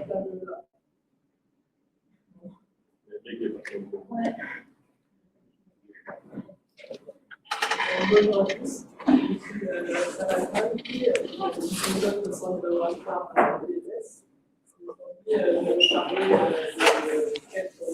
table-là. Ouais. On donne un indice. Ça va être qui donne le centre de Wildcard à l'EDS. Aujourd'hui, je vais parler de quelques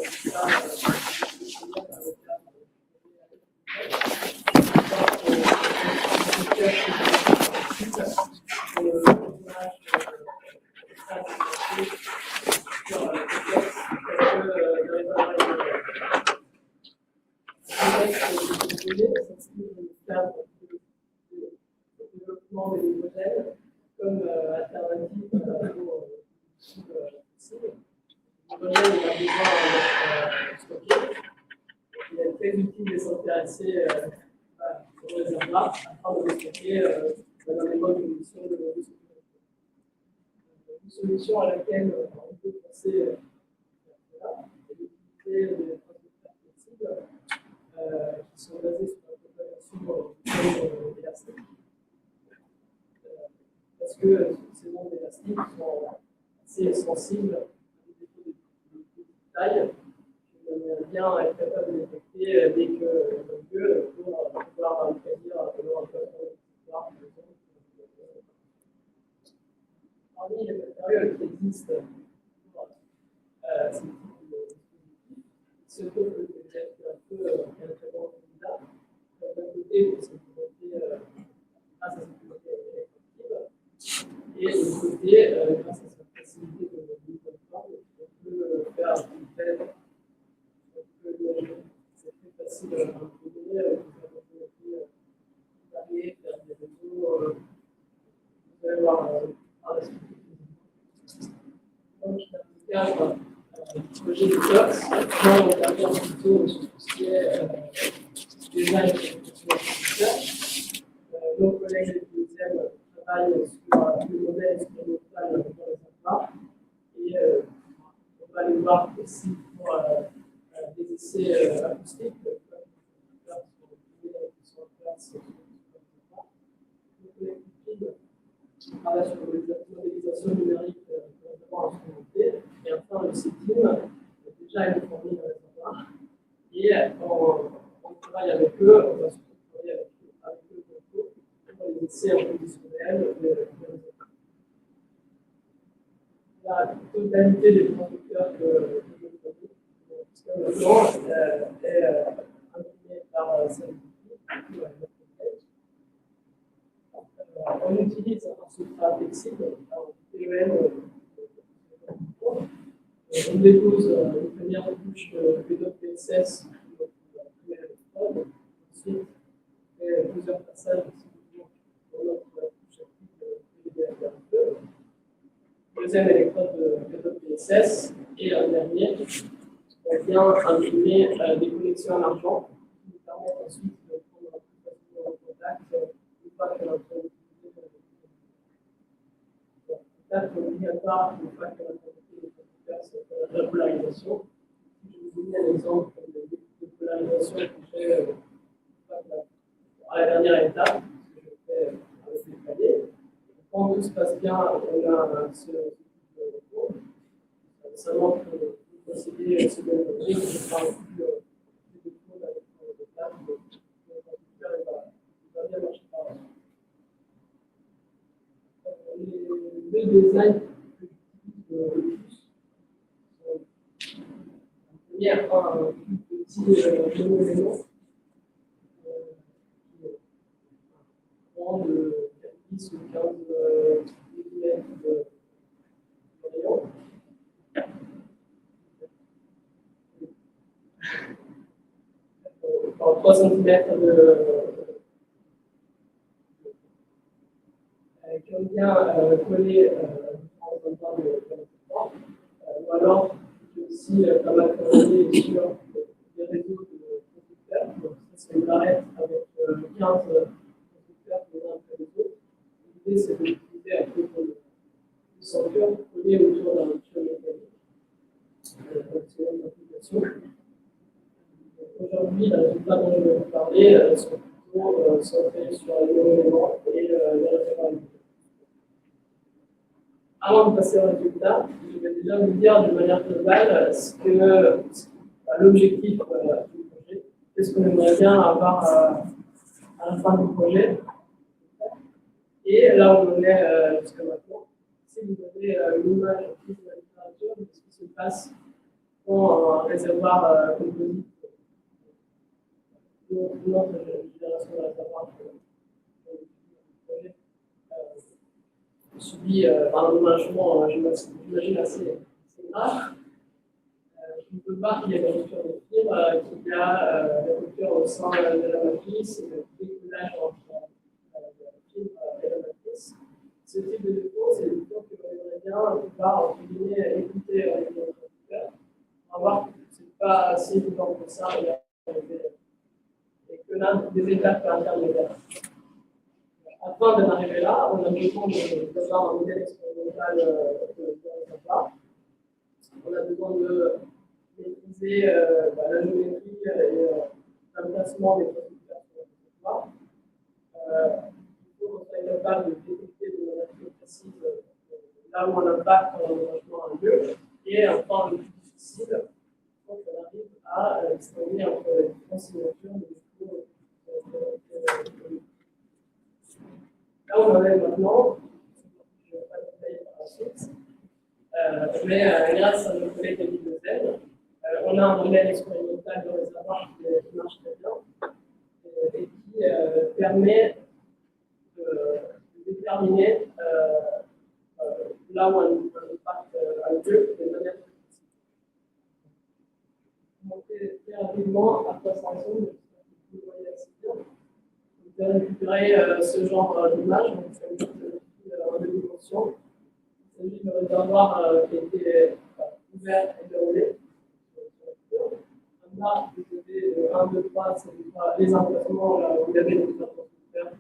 développement des modèles comme alternative au le modèle, il a besoin de stocker. Il est très utile de s'intéresser au réservoir afin de le stocker dans les modes de mission de sécurité. Une solution à laquelle on peut penser c'est d'utiliser des transducteurs flexibles qui sont basés sur la propagation élastique. Parce que ces ondes élastiques sont assez sensibles à des défauts de petite taille qu'on aimerait bien être capable de détecter dès que l'on veut pour pouvoir prédire leur emplacement de l'histoire. Parmi les matériaux qui existent pour ces types de dispositifs, il se trouve que c'est un peu un très bon candidat. D'un côté, pour sécurité grâce à cette sécurité électrique. Et de l'autre côté, grâce à cette facilité de plateforme, on peut faire une telle. C'est plus facile à intégrer, vous allez faire des réseaux, vous allez voir par la suite. Donc, dans le cadre du projet de TOX, on intervient plutôt sur tout ce qui est design et research. Nos collègues du deuxième travaillent sur le modèle expérimental dans les réservoirs et on va aller voir aussi pour des essais acoustiques qui sont en place sur le réservoir. Nos collègues du travaillent sur la modélisation numérique des réservoirs instrumentés et enfin le CETIM déjà est formé dans les réservoirs et on travaille avec eux, on va surtout travailler avec eux pour les essais inconditionnels de la totalité des producteurs que je produis, jusqu'à maintenant, est imprimée par on utilise un substrat flexible, un PEM. On dépose une première couche de PSS ensuite on fait plusieurs passages pour notre couche active de PDFR2. Deuxième électrode de PSS et un dernier, on vient imprimer des connexions en argent qui nous permettent ensuite de prendre plus facilement en contact une fois que notre contact obligatoire une fois que la quantité de conducteurs c'est la polarisation. Je vais vous donner un exemple de polarisation que j'ai à la dernière étape, que je fais avec les paliers. Quand tout se passe bien, on a ce type de recours. Seulement pour procéder à ce que je parle plus de code avec le table, le conducteur va bien marcher par là. Les deux designs que j'utilise le plus sont la première, un plus petit monoélément de 10 ou 15 mm de rayon. Par 3 cm qui ont bien collé en temps de transport. Ou alors, j'ai aussi pas mal travaillé sur des réseaux de conducteurs. Donc, ça, c'est une barrette avec 15 conducteurs les uns après les autres. L'idée, c'est d'utiliser un peu de ceinture collée autour d'un tuyau mécanique. C'est une application. Aujourd'hui, les résultats dont je vais vous parler sont plutôt centrés sur les éléments et les référents. Avant de passer au résultat, je vais déjà vous dire de manière globale ce que l'objectif du projet, qu'est-ce qu'on aimerait bien avoir à la fin du projet. Et là où on en est jusqu'à maintenant, si vous avez une image de la littérature de ce qui se passe dans un réservoir composite, notre génération de réservoir le projet subit un endommagement, j'imagine, assez grave. Je ne peux pas qu'il y ait la rupture de fibres, qu'il y a la rupture au sein de la matrice, le décollage entre la fibre et la matrice. Ce type de défaut, c'est des défauts que l'on aimerait bien pouvoir, entre guillemets, écouter avec notre producteur. On va voir que ce n'est pas si évident que ça, et que là, des étapes intermédiaires. Afin d'en arriver là, on a besoin d'avoir un modèle expérimental de réservoir. On a besoin de maîtriser la géométrie et l'emplacement des producteurs sur le territoire. Il faut qu'on soit capable de détecter de manière plus précise là où un impact dans l'environnement a lieu. Et enfin, le plus difficile, il faut qu'on arrive à distinguer entre les différentes signatures de discours. Là où on en est maintenant, je ne vais pas détailler par la suite, mais grâce à notre collègue David Lezel, on a un modèle expérimental de réservoir qui marche très bien et qui permet de déterminer là où un impact a lieu de manière plus précise. Je vais montrer très rapidement à quoi ça ressemble, vous le voyez assez bien. Vous pouvez récupérer ce genre d'image, donc c'est une en deux dimensions. Il s'agit de réservoir qui a été ouvert et déroulé. Là, vous avez 1, 2, 3, c'est les emplacements où il y avait des interconstructeurs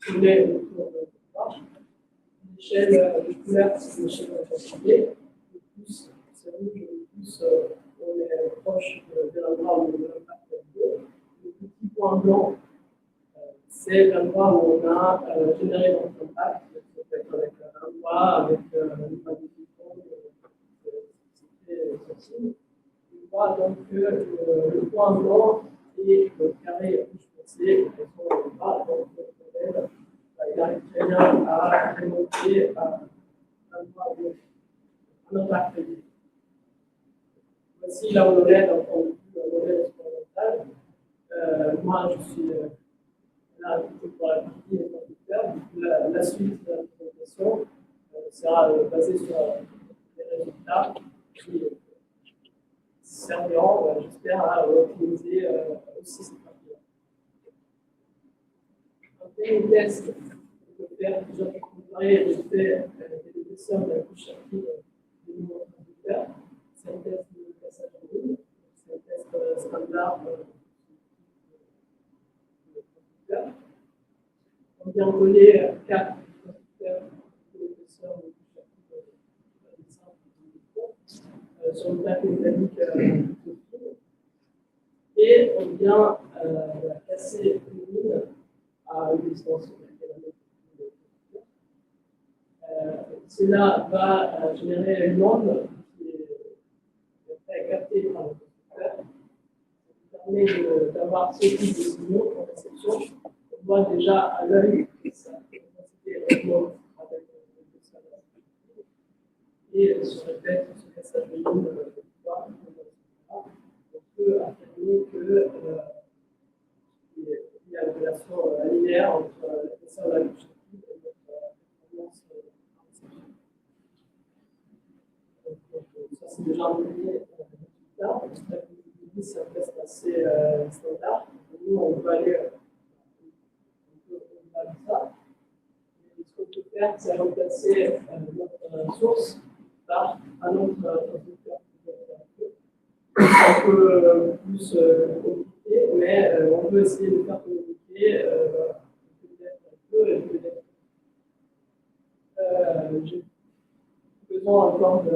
collés autour de l'ouvrage. L'échelle de couleur, c'est l'échelle de le plus, c'est rouge, le plus on est proche de l'endroit où l'impact est bleu. Le petit point blanc, c'est l'endroit où on a généré notre impact. Ça peut être avec un doigt, avec une magnification, c'est on voit donc que le point blanc et le carré rouge foncé sont en bas, donc le modèle il arrive très bien à remonter à un impact prévu. Voici là où on est dans le modèle expérimental. Moi, je suis là pour la partie des conducteurs. La suite de la présentation sera basée sur les résultats qui serviront, j'espère, à optimiser aussi cette partie-là. Un premier test qu'on peut faire, déjà pour comparer l'épaisseur de la couche active des mouvements conducteurs. C'est un test de passage en ligne, c'est un test standard de conducteur. On vient coller 4 conducteurs de l'épaisseur de la couche active sur une plaque métallique de fil. Et on vient casser une mine à une distance sur laquelle on est. Cela va générer une onde qui est captée par le conducteur. Ça permet d'avoir ce type de signaux en réception. On voit déjà à l'œil que sa capacité augmente avec le et se répète ce cassage de ligne on peut affirmer qu'il y a une relation linéaire entre l'épaisseur de la couche active et notre performance en réception. Ça, c'est déjà un premier résultat. C'est un test assez standard. Nous, on peut aller au-delà de ça. Et ce qu'on peut faire, c'est remplacer notre source par un autre conducteur. Un peu plus compliqué, mais on peut essayer de faire communiquer peut-être un peu et peut-être. J'ai besoin encore de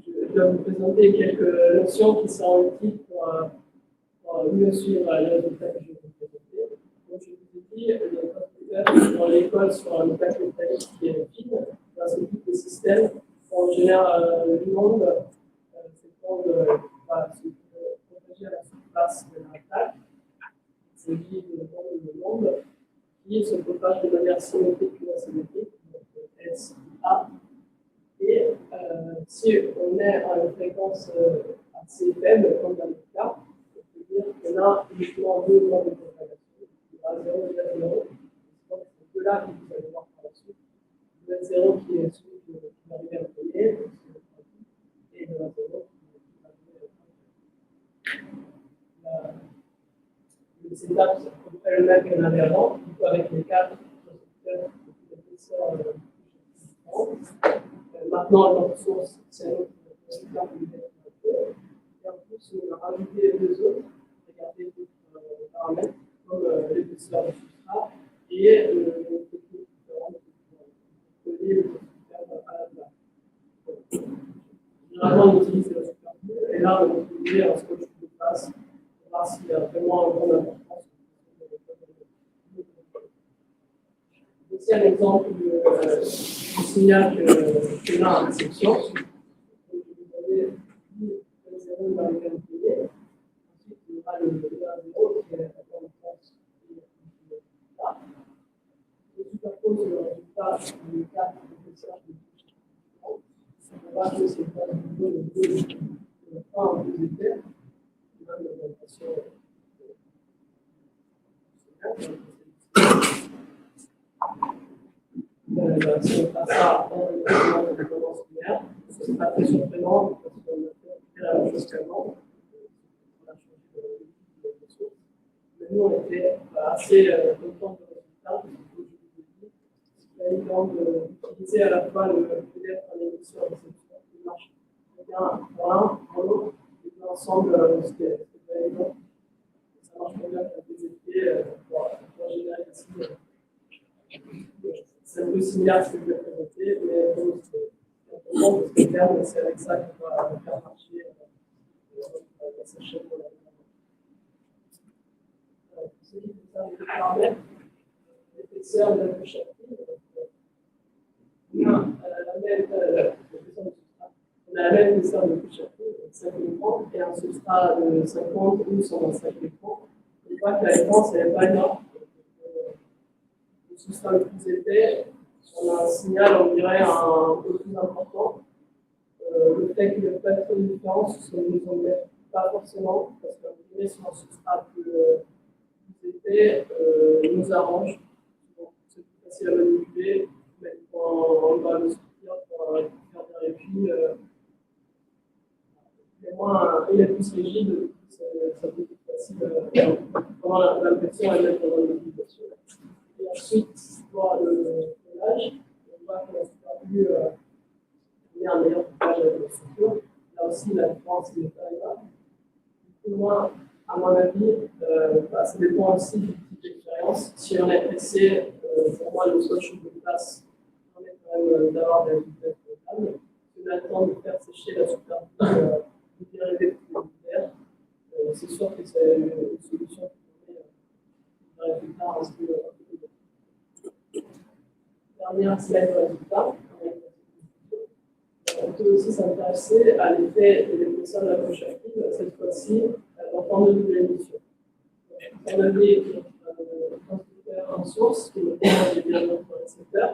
je dois vous présenter quelques notions qui seront utiles pour mieux suivre les résultats que je vais vous présenter. Donc, je vous ai dit, le conducteur dans l'école sur une plaque métallique qui est fine, grâce à tous les systèmes, on génère du monde, cette onde va se propager à la surface de la plaque, c'est dit le monde, qui se propage de manière symétrique ou asymétrique, donc S, A. Et si on est à une fréquence assez faible, comme dans le cas, on peut dire qu'on a uniquement deux modes de propagation, à 0 et à 0. Donc, c'est là que vous allez voir par la suite. Le 0 qui est celui qui va arriver en premier, et le 0 qui va arriver les étapes sont à peu près le même que l'année avant, du coup avec les quatre épaisseurs maintenant, notre source, c'est un autre résultat que vous avez. Et en plus, on a rajouté deux autres, regardez d'autres paramètres, comme l'épaisseur du substrat et le technique différente pour coller le substrat à la place. Généralement, on utilise le superplu, et là, on va utiliser un scotch de face pour voir s'il y a vraiment une grande importance. Voici un exemple du signal que a à réception. Vous avez dit le 0 va arriver en premier. Ensuite, il y aura le 0 qui est en France. Là. Je superpose le résultat du 4 de l'épaisseur de on voit que c'est pas du tout le 2 de 1 en plus épais. On a une augmentation. Si on passe ça en équivalent de tendance linéaire, ce n'est pas très surprenant parce qu'on a fait la même chose qu'avant. On a changé de ressources. Mais nous, on était assez contents de résultats. Il y a une grande d'utiliser à la fois le PDF en émission et réception qui marche très bien pour l'un, pour l'autre, et l'ensemble, c'était pas évident. Ça marche très bien avec des effets pour générer des signes. C'est un peu similaire à ce que je vais présenter, mais c'est important parce que le terme, c'est avec ça qu'on va faire marcher sa chaîne de la pour ceux qui concernent les paramètres, l'épaisseur de la chaîne, on a la même épaisseur de chaîne, 5 microns, et un substrat de 50 ou 125 microns. On voit que la réponse n'est pas énorme. Le substrat le plus épais, on a un signal, on dirait, un peu plus important. Le fait qu'il n'y ait pas trop de différence, ça ne nous embête pas forcément, parce qu'un guillemets sur un substrat plus épais nous arrange. C'est plus facile à manipuler, mais quand on va le sortir pour faire des répits, il est plus rigide, ça peut être plus facile pendant la pression et mettre dans l'utilisation. Et ensuite, pour le collage, on voit qu'on a superpu un meilleur collage avec la structure. Là aussi, la différence n'est pas énorme. Du coup, moi, à mon avis, ça dépend aussi du type d'expérience. Si on est pressé, pour moi, le swatch de place permet quand même d'avoir des résultats notables. Si on a le temps de faire sécher la superficie de dérivés supplémentaires, c'est sûr que c'est une solution qui permet un résultat un peu mieux. Dernière slide de résultat. On peut aussi s'intéresser à l'effet de l'épaisseur de la poche active, cette fois-ci en temps de double émission. On a mis notre transducteur en source qui nous permet de bien notre récepteur,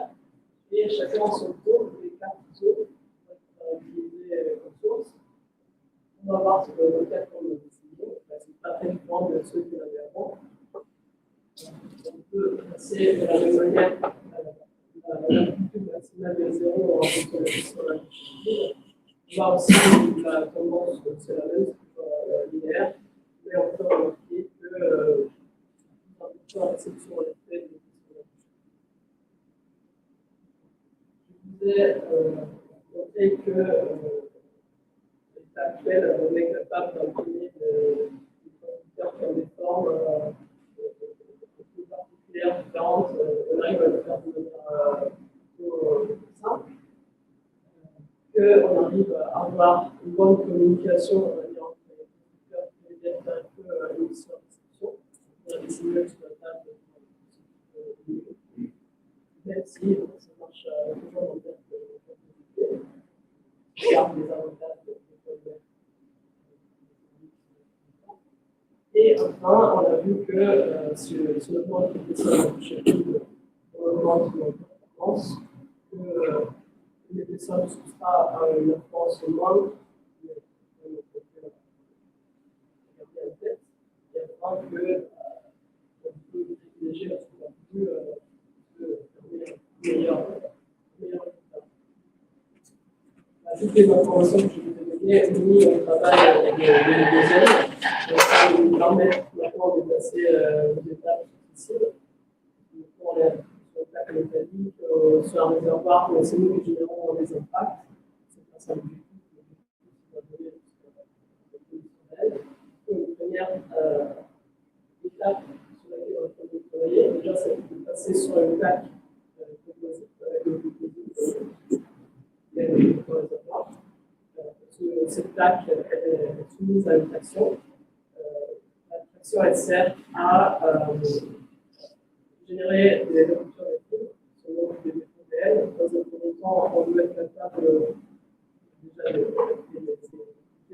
et chacun en son tour, les quatre autres vont être utilisés en source. On va voir sur le cas qu'on a décidé, c'est pas très différent de ceux qu'on avait avant. On peut passer de la même manière l'amplitude maximale de 0 en fonction de la question de la difficulté. On voit aussi la tendance, c'est la même, c'est linéaire, mais on peut remarquer que la réception est faite de je disais montrer que l'état actuel, on est capable d'imprimer des transducteurs qui ont des formes particulières différentes. On arrive à le faire de manière plutôt simple. Qu'on arrive à avoir une bonne communication entre les transducteurs qui viennent faire un peu l'émission-réception. On a des signaux sur la table. même si ça marche toujours dans le terme de qui garde les avantages de et enfin, on a vu que si le point de chez nous augmente notre performance, que les personnes sera à une force moindre, et enfin que on peut privilégier à ce point de vue meilleur résultat. Toutes les informations que je vous ai données, nous, on travaille avec les deuxièmes, donc ça nous permet maintenant de passer aux étapes difficiles. Pour les plaques métalliques, sur un réservoir, c'est nous qui générons les impacts. C'est pas ça l'objectif, l'objectif, c'est de donner une première étape sur laquelle on est en train de travailler. Déjà, c'est de passer sur une plaque composite avec le composite et le réservoir. Cette plaque, elle est soumise à une traction. La traction, elle sert à générer des ruptures électriques selon des PPL. Dans un premier temps, on doit être capable déjà de les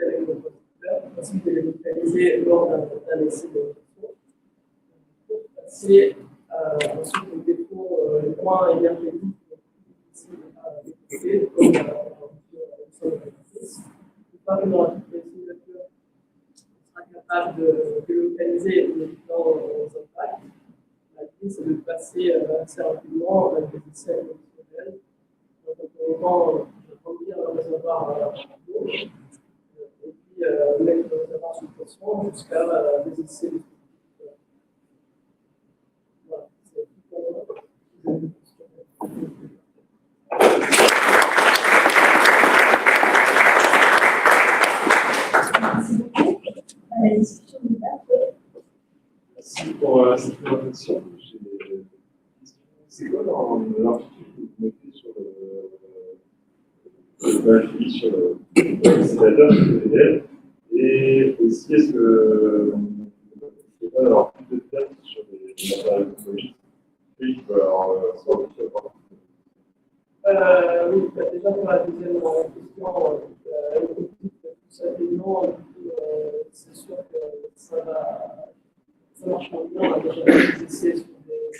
avec le producteur, ensuite de les localiser lors d'un essai de rotation. Pour passer ensuite au dépôt le moins énergétique difficile à détecter, comme le sol de une fois que dans la simulateur, on sera capable de localiser les différents impacts. L'idée, c'est de passer assez rapidement avec des essais conditionnels. Donc, on va remplir le réservoir d'eau et puis mettre le réservoir sous pression jusqu'à des essais de voilà, c'est tout pour moi. Merci beaucoup. La discussion du débat. Merci pour cette présentation. C'est quoi l'amplitude que vous mettez sur le ventilateur sur le PDL? Et aussi, est-ce que vous pouvez avoir plus de détails sur les matériaux technologiques? Oui, je peux alors savoir plus d'abord. Oui, déjà pour la deuxième question, c'est sûr que ça marche moins bien. On a déjà fait des essais sur des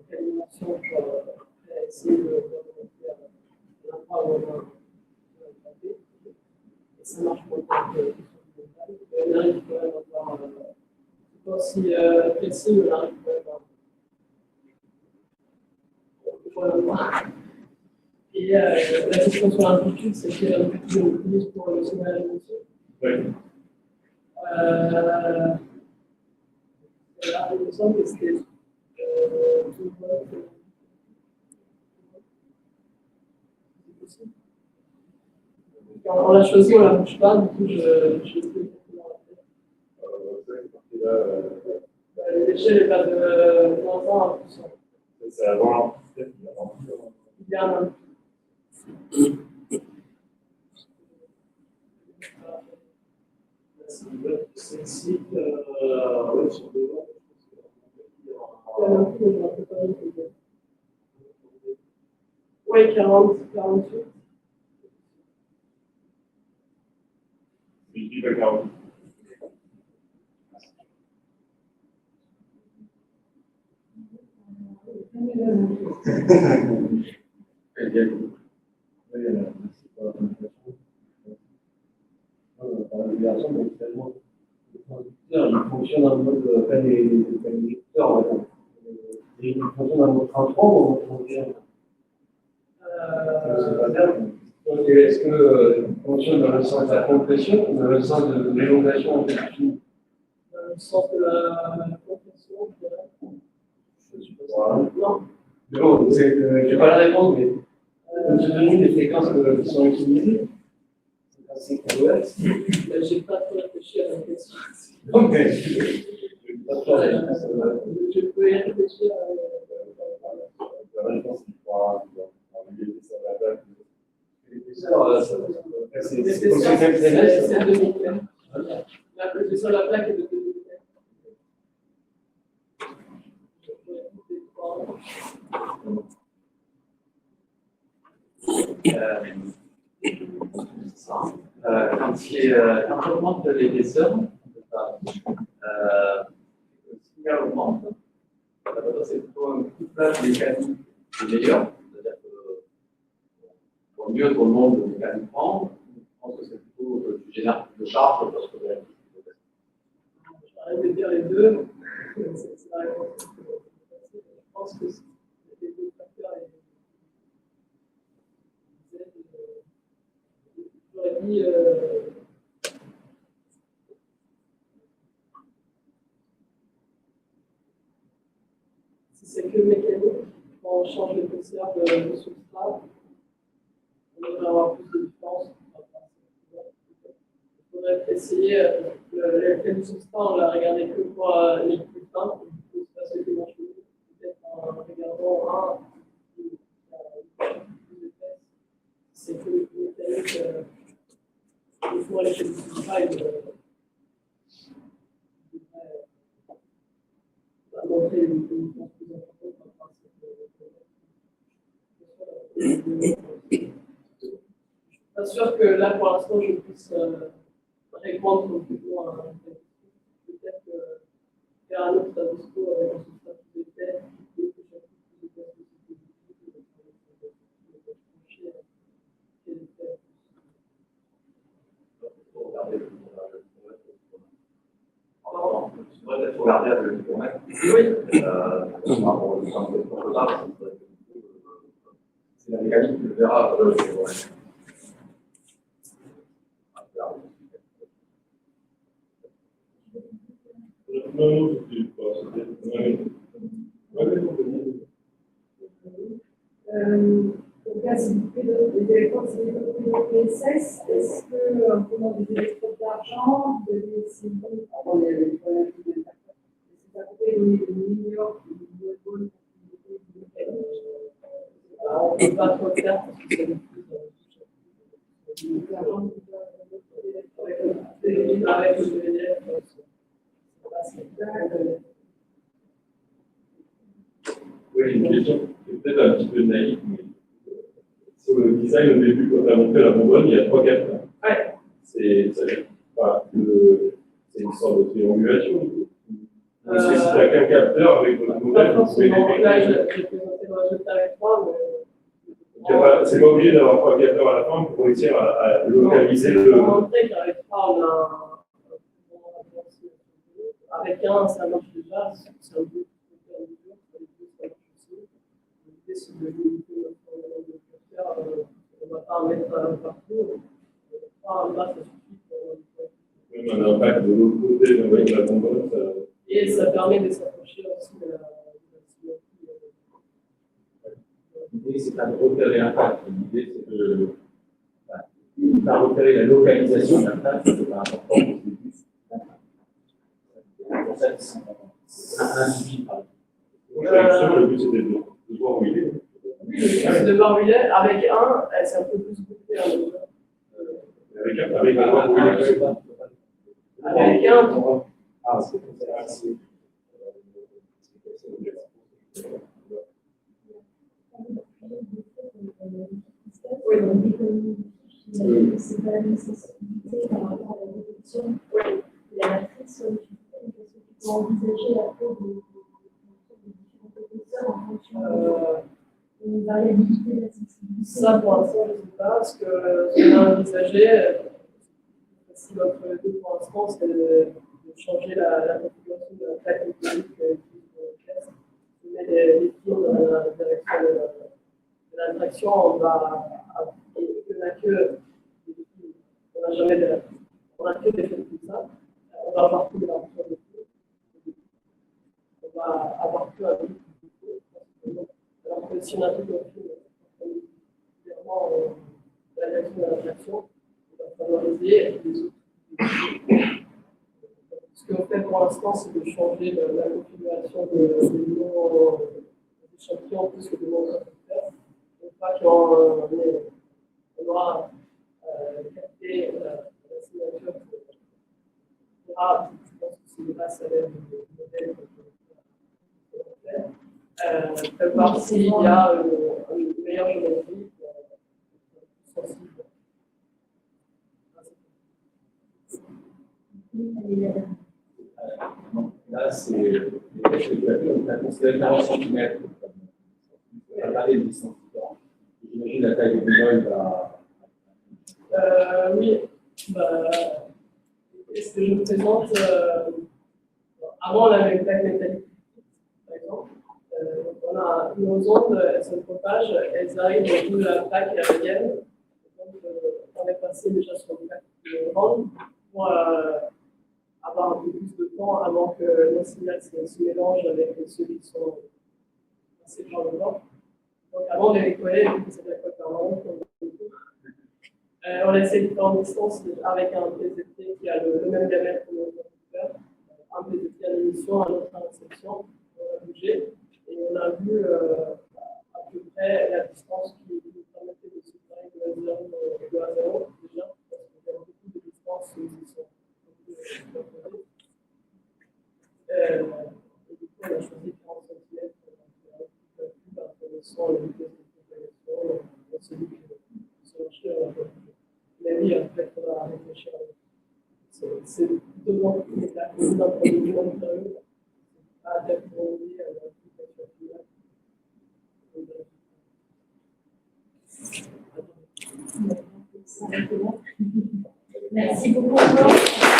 d'animation pour essayer de remonter à l'endroit où on a tapé. Et ça marche moins bien que sur le mental. On arrive quand même à avoir, c'est pas aussi précis, mais on arrive quand même à. Et la question sur l'amplitude, c'est quelle amplitude on utilise pour le signal d'émotion. Oui. Là, il me semble que c'était on l'a choisi, on ne la bouge pas, du coup, je vais l'échelle n'est pas de 20 ans à plus. C'est avant Il y a un c'est site sur le oui, 40, 48. Oui, d'accord. Très bien. Il fonctionne en mode électeur. Il fonctionne en mode transport ou en mode frontière. Est-ce qu'il fonctionne dans le sens de la compression ou dans le sens de l'élongation en fait? Dans le sens de la compression, je dirais. Non. Non, je n'ai pas la réponse, mais compte tenu des fréquences qui sont utilisées, c'est assez complexe. Je n'ai pas trop réfléchi à la question. Donc, Je peux y réfléchir. La réponse, il faudra enlever ça à la date. C'est 2020. La position de la plaque est de 2020. comment quand on augmente l'épaisseur, le signal augmente. C'est plutôt un couplage mécanique meilleur, c'est-à-dire que pour mieux tout le monde mécaniquement, je pense que c'est plutôt tu génères plus de charge parce que j'arrête de dire les deux. C'est la réponse. Je pense que c'est les deux facteurs. J'aurais dit. Si c'est que mécanique, quand on change l'épaisseur de substrat, on devrait avoir plus de différence. Il faudrait essayer l'effet du substrat, on l'a regardé que pour les plus fins, il se passe que dans le cheveu, peut-être en regardant un plus épaisse. C'est que le mécanique, il faut aller chez le substrat, il devrait montrer une différence plus importante par rapport à ce que je suis pas sûr que là, pour l'instant, je puisse répondre plutôt à peut-être faire un autre discours avec un substrat plus épais et que j'ai plus de il faut regarder avec le micromètre. Oui. C'est la mécanique qui le verra. Au cas si vous faites des électrodes, c'est les PSS, est-ce que pendant des électrodes d'argent, vous avez essayé de prendre les problèmes de facteurs? Est-ce que ça pourrait donner des meilleurs de bonnes possibilités? On ne peut pas trop faire parce que c'est le plus. Avec le VDF, Oui, une question qui est peut-être un petit peu naïve, mais sur le design au début, quand tu as montré la bonbonne, il y a 3 capteurs. Ouais. C'est une sorte de triangulation. C'est si tu n'as qu'un capteur avec votre modèle, vous pouvez les là, j'ai présenté le résultat avec 3, mais. c'est pas obligé d'avoir 3 capteurs à la fin pour réussir à localiser le. Pour montrer qu'avec 3, on a avec un, ça marche déjà, c'est un peu avec deux, ça marche aussi. L'idée, c'est de limiter notre nombre de capteurs, on ne va pas en mettre partout. 3, là, ça suffit pour. Même un impact de l'autre côté avec la bonbonne, ça. Et ça permet de s'approcher aussi de la symétrie. L'idée, c'est pas de repérer l'impact. L'idée, c'est de pas repérer la localisation de l'impact, c'est pas important au début. Pour ça, c'est un suivi. Le but, c'était de voir où il est. Oui, c'est de voir où il est. Avec un, c'est un peu plus compliqué. Avec un voir où il est. Avec un, Ah, c'est comme ça. Oui, donc, c'est pas la nécessité par rapport à la détection de la matrice. Est-ce que tu peux envisager après des différents épaisseurs en fonction de la variabilité de la sensibilité? ça, pour l'instant, je ne sais pas. Ce qu'on a envisagé, si votre idée pour l'instant, c'est de changer la configuration de la plaque mécanique qui caisse. On met les fils dans la direction de l'attraction, on va appliquer que la queue. On n'a jamais on a que des choses comme ça. On va avoir tout de l'armature de fil. On va avoir que un peu de fil. Alors que si on a tout le fil, clairement, la direction de l'attraction, on va favoriser les autres. Ce qu'on fait pour l'instant, c'est de changer la configuration de nos échantillons plus que de nos capteurs. Une fois qu'on aura capté la signature, je pense que c'est grâce à l'aide du modèle qu'on peut faire. voir s'il y a une meilleure géométrie sensible. Là, c'est la considération de centimètres. On va parler de 10 cm. J'imagine la taille des bémols va. Oui, bah, ce que je vous présente, avant on avait une plaque métallique, par exemple. Donc on a nos ondes, elles se propagent, elles arrivent au bout de la plaque aérienne. Donc on est passé déjà sur une plaque plus grande pour avoir un peu plus de temps avant que nos signaux se mélangent avec ceux qui sont assez dans le bord. Donc avant de les coller, c'est de la colle permanente. On essaie de faire en distance avec un PZT qui a le même diamètre que notre conducteur. Un PZT à l'émission, un autre à réception. On a bougé et on a vu à peu près la distance qui nous permettait de séparer de 2 à 0 déjà, parce qu'il y a beaucoup de distances qui sont opposées. Et du coup, on a choisi 40 cm entre le son et le PZT, celui qui se marchait à la fois. Mais oui, en fait, on va réfléchir. C'est devant la commune d'un premier niveau de période, à technologie, à l'application finale. Merci beaucoup encore.